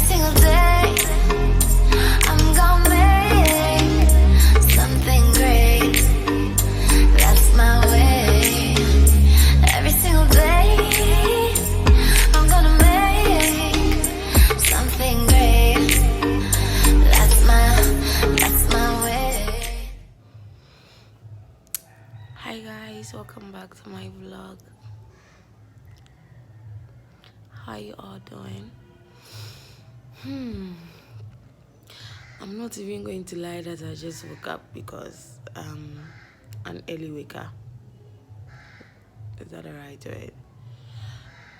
single day I'm gonna make something great. That's my way. Every single day I'm gonna make something great. That's my way. Hi guys, welcome back to my vlog. How you all doing? I'm not even going to lie that I just woke up because an early waker. Is that alright word?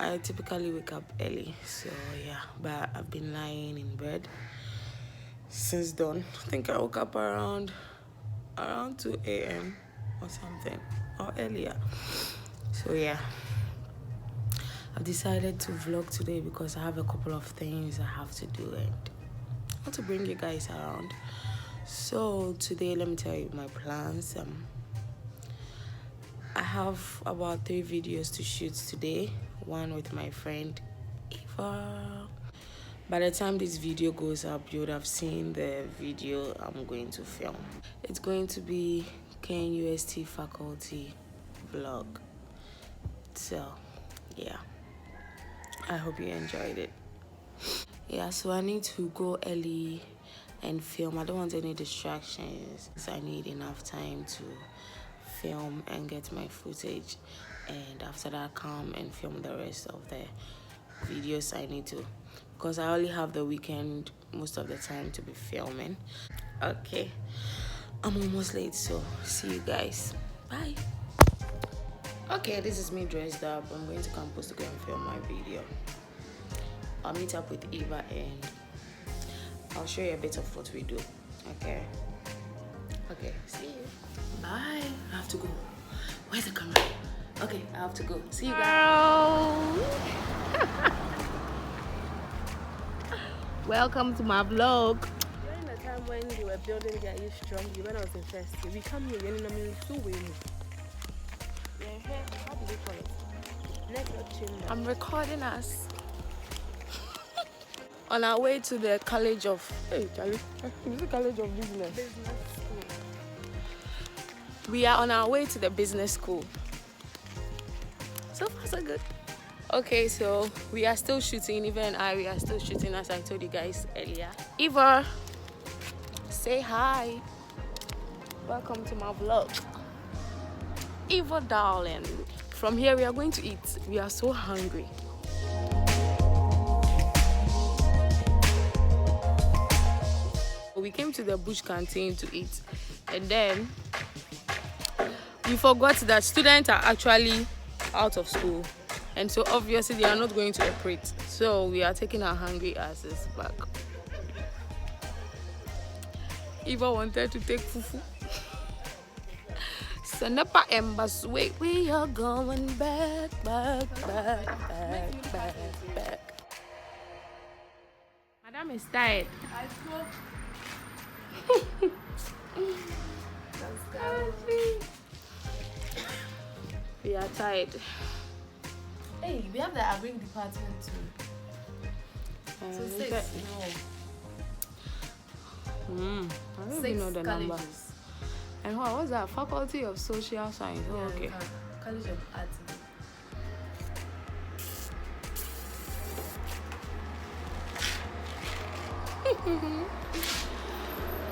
I typically wake up early, so yeah, but I've been lying in bed since dawn. I think I woke up around 2 a.m. or something, or earlier. So yeah, I've decided to vlog today because I have a couple of things I have to do and I want to bring you guys around. So today, let me tell you my plans. I have about 3 videos to shoot today. One with my friend Eva. By the time this video goes up, you would have seen the video I'm going to film. It's going to be KNUST faculty vlog. So yeah, I hope you enjoyed it. Yeah, so I need to go early and film. I don't want any distractions. I need enough time to film and get my footage, and after that come and film the rest of the videos I need to, because I only have the weekend most of the time to be filming. Okay, I'm almost late, so see you guys. Bye. Okay, this is me dressed up. I'm going to campus to go and film my video. I'll meet up with Eva and I'll show you a bit of what we do. Okay, see you. Bye. I have to go. Where's the camera? Okay, I have to go. See you guys. Welcome to my vlog. During the time when they were building their youth strong, when I was in first year, we come here, you know, so we how do they call it? Network chamber. I'm recording us on our way to the College of Charlie. Is it College of Business? Business school. We are on our way to the business school. So far so good. Okay, so we are still shooting. Eva and we are still shooting, as I told you guys earlier. Eva, say hi. Welcome to my vlog. Eva darling. From here we are going to eat. We are so hungry. We came to the bush canteen to eat, and then we forgot that students are actually out of school, and so obviously they are not going to operate. So we are taking our hungry asses back. Eva wanted to take fufu. So nepa embers, wait, we are going back. Madam is tired. We are tired. Hey, we have the agreeing department too. So 6. I don't even know the number. And what's that? Faculty of Social Science. Oh, okay. College of Arts.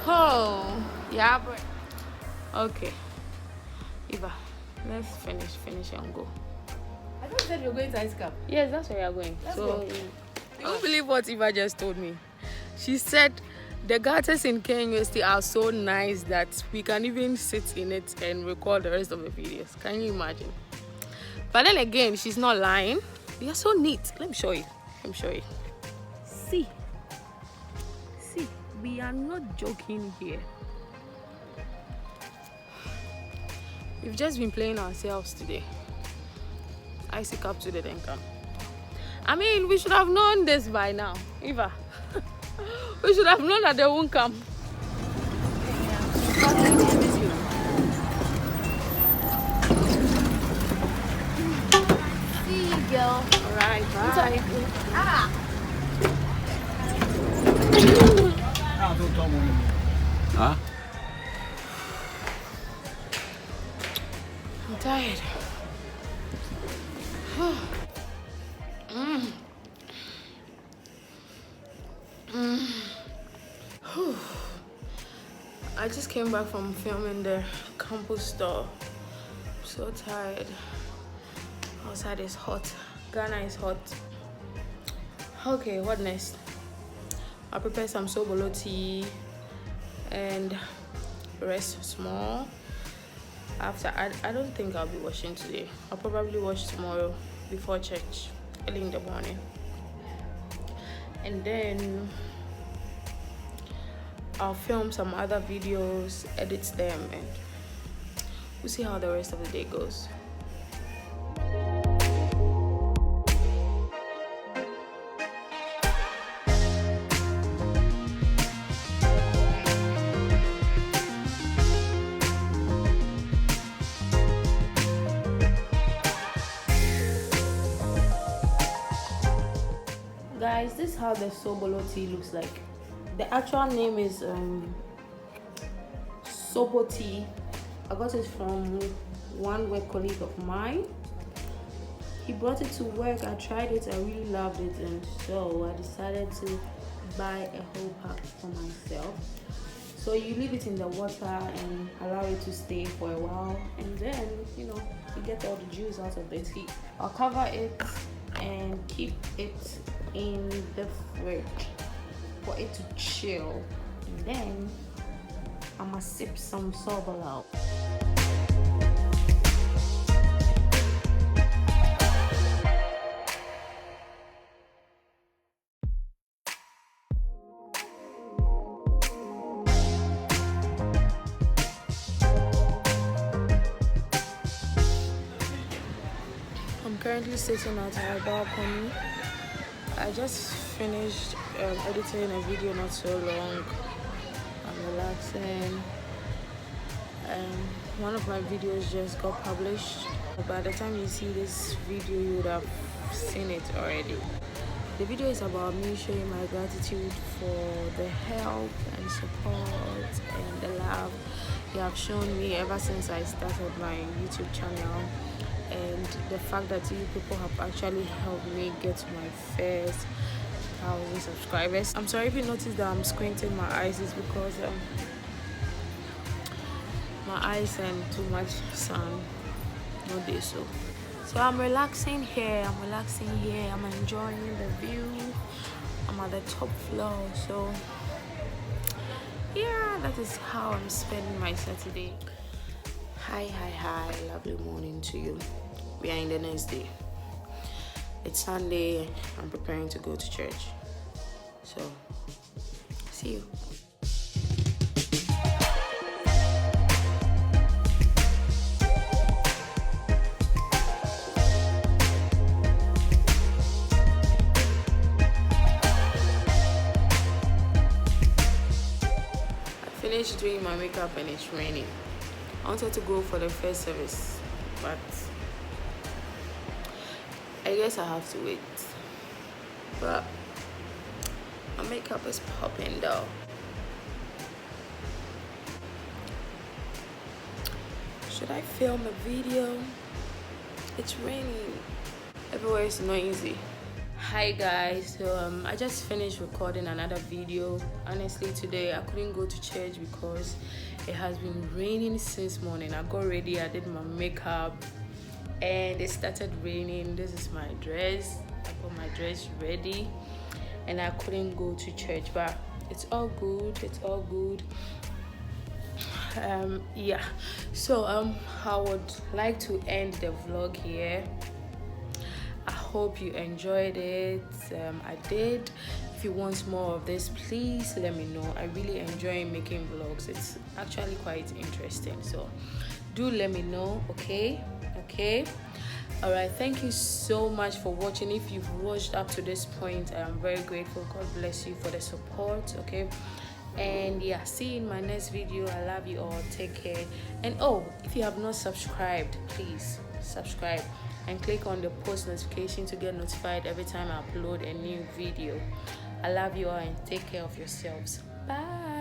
Oh, yeah, but okay. Eva, let's finish and go. I thought you said you were going to Ice Cap. Yes, that's where we are going. Let's so go. You won't believe what Eva just told me. She said the gutters in KNUST are so nice that we can even sit in it and record the rest of the videos. Can you imagine? But then again, she's not lying. They are so neat. Let me show you. See, we are not joking here. We've just been playing ourselves today. I see up to the Denka. I mean, we should have known this by now, Eva. We should have known that they won't come. See you, girl. Alright, bye. Huh? I'm tired. I just came back from filming the campus store. I'm so tired. Outside is hot. Ghana is hot. Okay, what next? I'll prepare some sobolo tea and rest small. After, I don't think I'll be washing today. I'll probably wash tomorrow before church, early in the morning. And then I'll film some other videos, edit them, and we'll see how the rest of the day goes. Guys, this is how the sobolo tea looks like. The actual name is Sopo tea. I got it from one work colleague of mine. He brought it to work. I tried it. I really loved it, and so I decided to buy a whole pack for myself. So you leave it in the water and allow it to stay for a while, and then you get all the juice out of the tea. I'll cover it and keep it in the fridge for it to chill, and then I'ma sip some sobolo out. I'm currently sitting at our balcony. I just finished editing a video not so long. I'm relaxing. One of my videos just got published. By the time you see this video, you would have seen it already. The video is about me showing my gratitude for the help and support and the love you have shown me ever since I started my YouTube channel, and the fact that you people have actually helped me get to my first 1,000 subscribers. I'm sorry if you notice that I'm squinting my eyes. It's because my eyes and too much sun. No day so I'm relaxing here. I'm enjoying the view. I'm at the top floor, so yeah, that is how I'm spending my Saturday. Hi, lovely morning to you. We are in the next day. It's Sunday. I'm preparing to go to church, so see you. I finished doing my makeup and it's raining. I wanted to go for the first service, but I guess I have to wait. But my makeup is popping though. Should I film a video? It's raining. Everywhere is noisy. Hi guys, so I just finished recording another video. Honestly, today I couldn't go to church because it has been raining since morning. I got ready, I did my makeup, and it started raining. This is my dress. I got my dress ready, and I couldn't go to church, but it's all good. Yeah, so I would like to end the vlog here. I hope you enjoyed it. I did. If you want more of this, please let me know. I really enjoy making vlogs. It's actually quite interesting, so do let me know. Okay, all right, thank you so much for watching. If you've watched up to this point, I am very grateful. God bless you for the support. Okay, and yeah, see you in my next video. I love you all. Take care. And oh, if you have not subscribed, please subscribe and click on the post notification to get notified every time I upload a new video. I love you all and take care of yourselves. Bye.